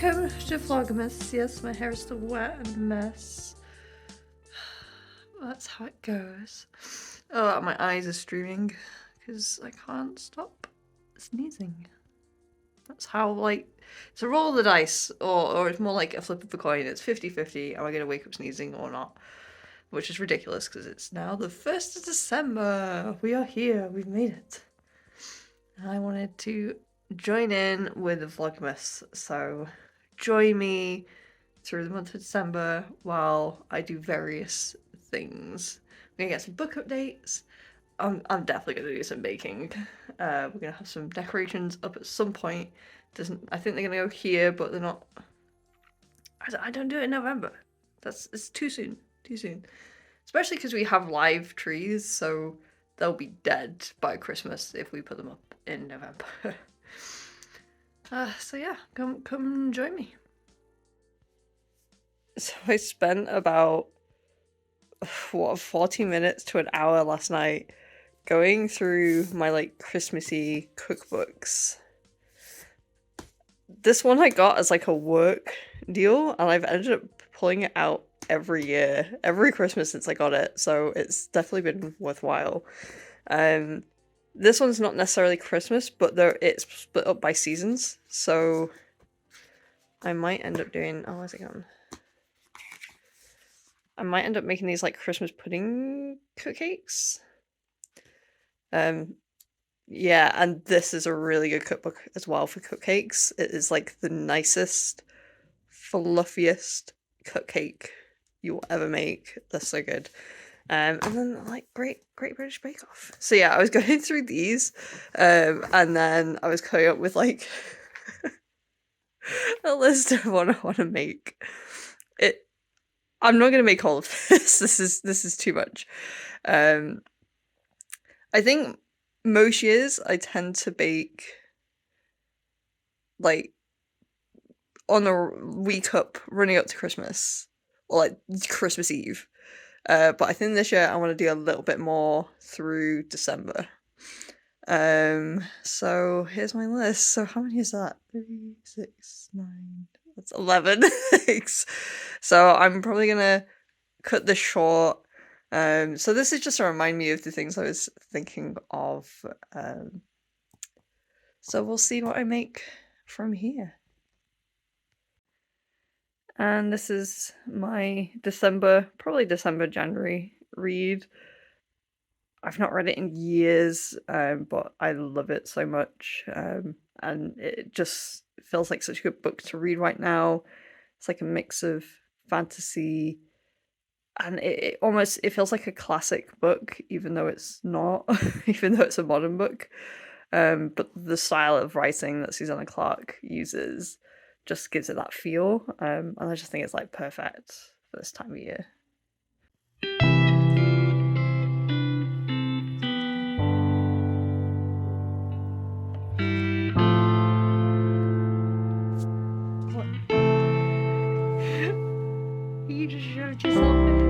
Welcome to Vlogmas. Yes, my hair is still wet and a mess. That's how it goes. Oh, my eyes are streaming because I can't stop sneezing. That's how, like, it's a roll of the dice, or it's more like a flip of a coin. It's 50-50. Am I going to wake up sneezing or not? Which is ridiculous because it's now the 1st of December. We are here. We've made it. I wanted to join in with the Vlogmas, so join me through the month of December while I do various things. We're gonna get some book updates. I'm definitely gonna do some baking. We're gonna have some decorations up at some point. I think they're gonna go here, but they're not. I don't do it in November. It's too soon. Too soon. Especially because we have live trees, so they'll be dead by Christmas if we put them up in November. So yeah, come join me. So I spent about 40 minutes to an hour last night going through my like Christmassy cookbooks. This one I got as like a work deal, and I've ended up pulling it out every year, every Christmas since I got it, so it's definitely been worthwhile. This one's not necessarily Christmas, but it's split up by seasons, so I might end up doing... Oh, where's it gone? I might end up making these like Christmas pudding cupcakes. Yeah, and this is a really good cookbook as well for cupcakes. It is like the nicest, fluffiest cupcake you will ever make. They're so good. And then like Great British Bake Off. So yeah, I was going through these, and then I was coming up with like a list of what I want to make. I'm not gonna make all of this. This is too much. I think most years I tend to bake like on a week up running up to Christmas, or like Christmas Eve. But I think this year I want to do a little bit more through December. So here's my list. So how many is that? 3, 6, 9. That's 11 things. So I'm probably gonna cut this short. So this is just to remind me of the things I was thinking of. So we'll see what I make from here. And this is my probably December, January read. I've not read it in years, but I love it so much. And it just feels like such a good book to read right now. It's like a mix of fantasy, and it feels like a classic book, even though it's not, even though it's a modern book. But the style of writing that Susanna Clarke uses just gives it that feel, and I just think it's like perfect for this time of year. You just shoved yourself in.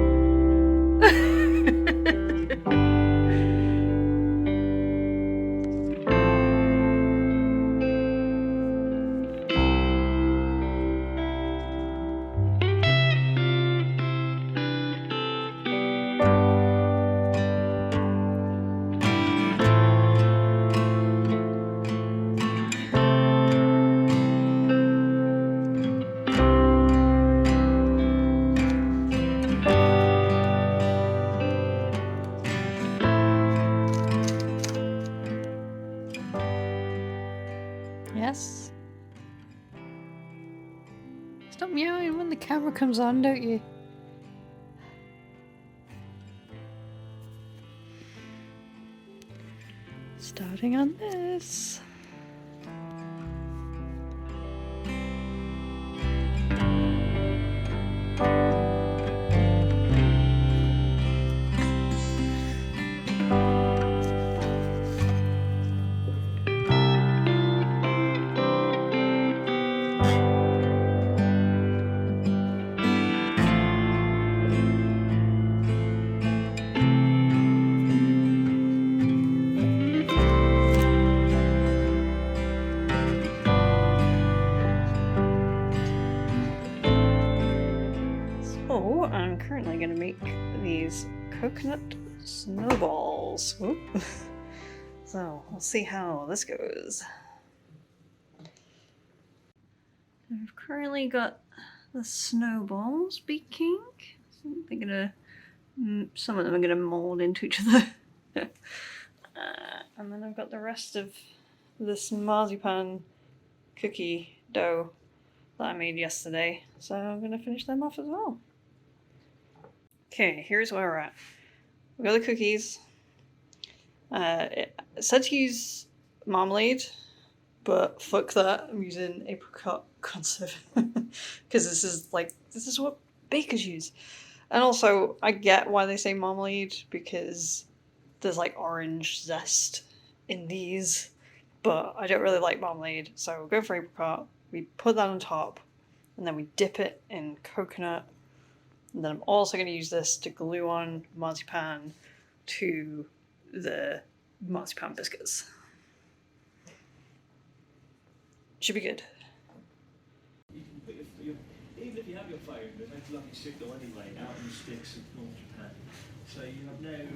Yes. Stop meowing when the camera comes on, don't you? Starting on this. coconut snowballs. Whoop. So we'll see how this goes. I've currently got the snowballs baking. So they're gonna, some of them are gonna mold into each other. And then I've got the rest of this marzipan cookie dough that I made yesterday. So I'm gonna finish them off as well. Okay, here's where we're at. We've got the cookies. It said to use marmalade, but fuck that, I'm using apricot conserve. Because this is what bakers use. And also, I get why they say marmalade, because there's like orange zest in these, but I don't really like marmalade, so we'll go for apricot. We put that on top, and then we dip it in coconut. And then I'm also going to use this to glue on marzipan to the marzipan biscuits. Should be good. Even if you have your phone, there's no lucky signal anyway out in the sticks of North Japan. So you have no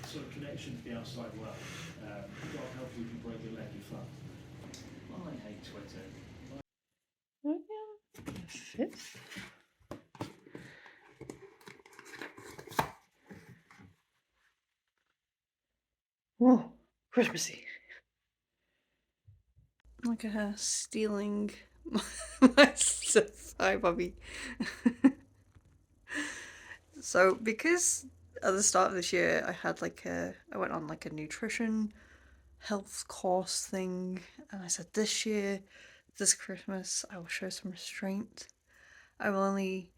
sort of connection to the outside world. God help you if you break your leg, you fuck. I hate Twitter. Oh yeah, fifth. Whoa, Christmassy. Look at her stealing my stuff. Hi, Bobby. So, because at the start of this year I had I went on like a nutrition health course thing, and I said this year, this Christmas, I will show some restraint. I will only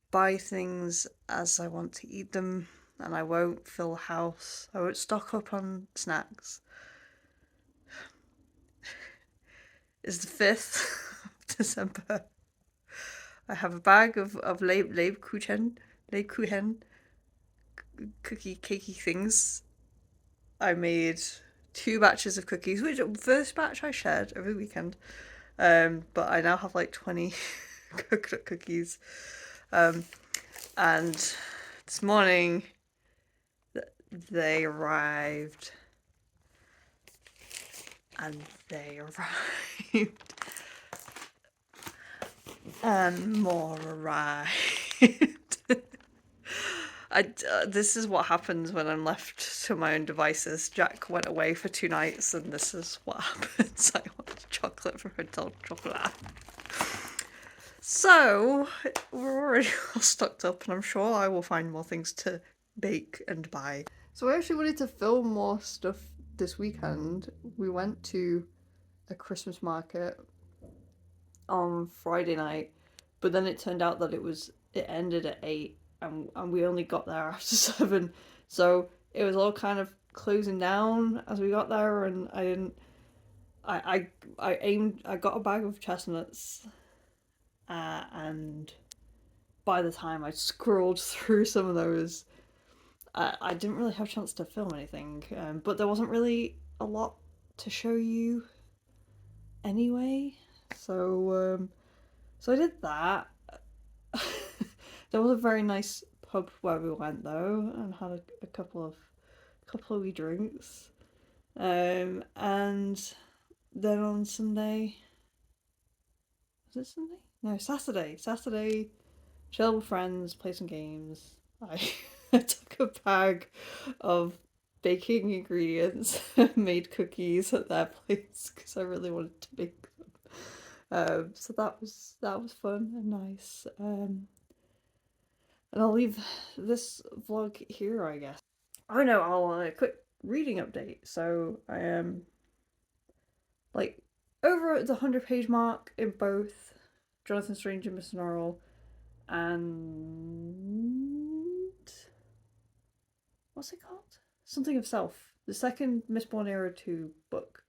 buy things as I want to eat them, and I won't fill the house. I won't stock up on snacks. It's the 5th of December. I have a bag of Lebkuchen cookie cakey things. I made 2 batches of cookies, which first batch I shared over the weekend. But I now have like 20 coconut cookies. And this morning they arrived. And they arrived. And more arrived. This is what happens when I'm left to my own devices. Jack went away for 2 nights, and this is what happens. I want chocolate from Hotel Chocolat. So, we're already all stocked up, and I'm sure I will find more things to bake and buy. So I actually wanted to film more stuff this weekend. We went to a Christmas market on Friday night, but then it turned out that it ended at 8, and we only got there after 7, so it was all kind of closing down as we got there, and I got a bag of chestnuts, and by the time I scrolled through some of those, I didn't really have a chance to film anything, but there wasn't really a lot to show you anyway, so I did that. There was a very nice pub where we went though, and had a couple of wee drinks. And then on Sunday, was it Sunday? No, Saturday. Saturday, chill with friends, play some games. I took a bag of baking ingredients, made cookies at their place because I really wanted to bake them. So that was fun and nice. And I'll leave this vlog here, I guess. Oh no, I'll a quick reading update. So I am like over at the 100-page mark in both Jonathan Strange and Mr. Norrell, and what's it called? Something of Self, the second Mistborn Era 2 book.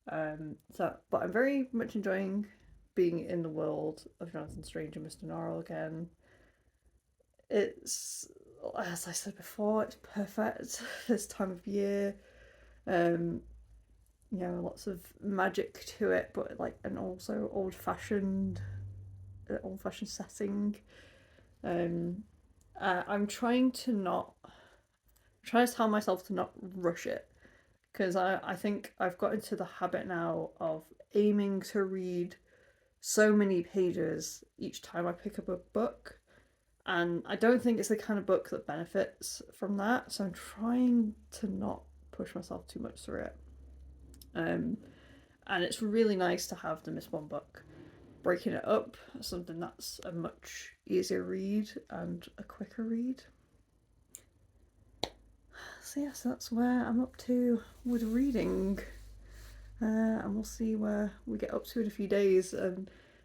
But I'm very much enjoying being in the world of Jonathan Strange and Mr. Norrell again. It's, as I said before, it's perfect this time of year. Lots of magic to it, but and also old-fashioned setting. I'm trying to not try to tell myself to not rush it, because I think I've got into the habit now of aiming to read so many pages each time I pick up a book, and I don't think it's the kind of book that benefits from that. So I'm trying to not push myself too much through it. And it's really nice to have the Miss One book. Breaking it up, something that's a much easier read and a quicker read. So yes, that's where I'm up to with reading. And we'll see where we get up to in a few days.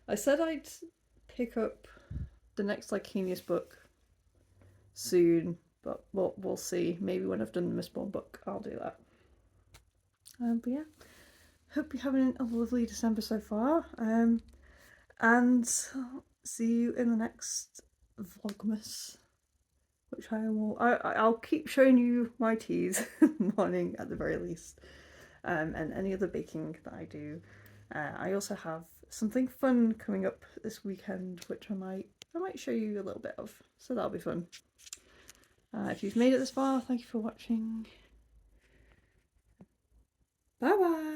I said I'd pick up the next Lycanius book soon, but we'll see. Maybe when I've done the Mistborn book, I'll do that. But yeah, hope you're having a lovely December so far. And see you in the next Vlogmas, which I'll keep showing you my teas in the morning at the very least, and any other baking that I do. I also have something fun coming up this weekend, which I might show you a little bit of, so that'll be fun. If you've made it this far, thank you for watching. Bye bye.